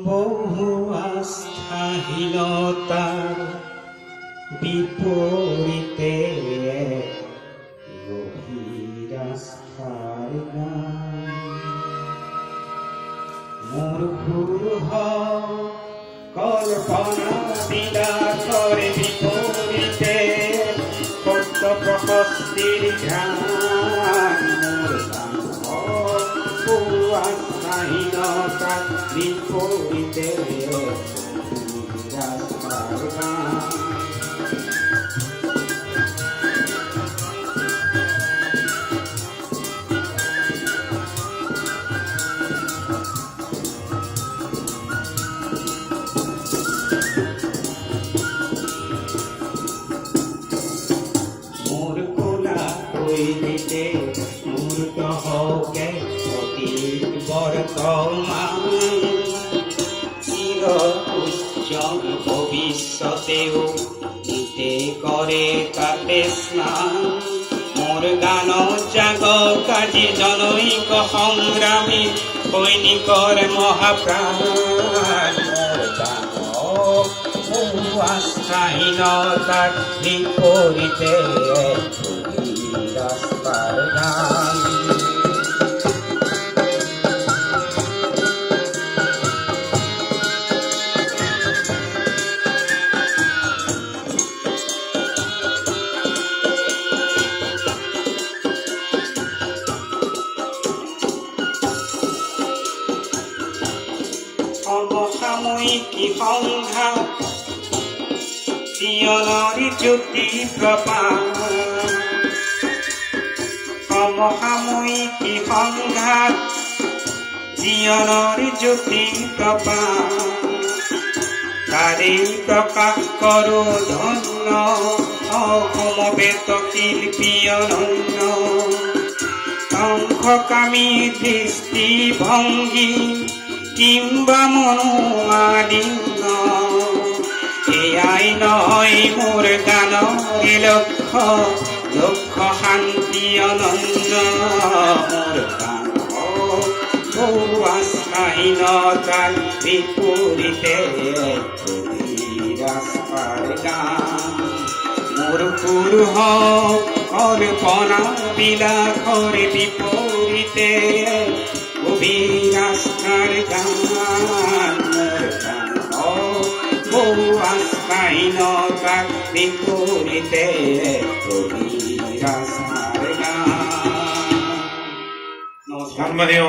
বহু আস্থাহীনতার বিপরীতে গভীর আস্থার গান। মূর্খুর হও কল্পনা বিলাসের বিপরীতে সত্য প্রশস্তির ধ্যান। আস্থাহীনতার বিপরীতে রাস্তার গান। মোর কোলা কইতে মূর্ত হকে বর্তমান চির উজ্জ্বল ভবিষ্যতেও নিতে করে তাতে স্নান। মোর গান জাগ কাজী জনৈক সংগ্রামী সৈনিকর মহাপ্রাণ। মোর গান আস্থাহীনতার বিপরীতে রাস্তার গান। সমসাময়িক সংঘাত জীবনের জ্যোতি প্রপাত। সমসাময়িক সংঘাত জীবনের জ্যোতি প্রপাত। তারে প্রকাশ করো ধন্য সমবেত শিল্পী অনন্য। শঙ্খকামী দৃষ্টিভঙ্গি কিংবা মনোমালিন্য এয়াই নয় মোর গানের লক্ষ্য। লক্ষ্য শান্তি অনন্য। মোর গান বহু আস্থাহীনতার বিপরীতে রাস্তার গান। মোর গুরু হক কল্পনা বিলাসের বিপরীতে গভীর আস্থার গান। বহু আস্থাহীনতার বিপরীতে গভীর আস্থার গান। সম্মানীয়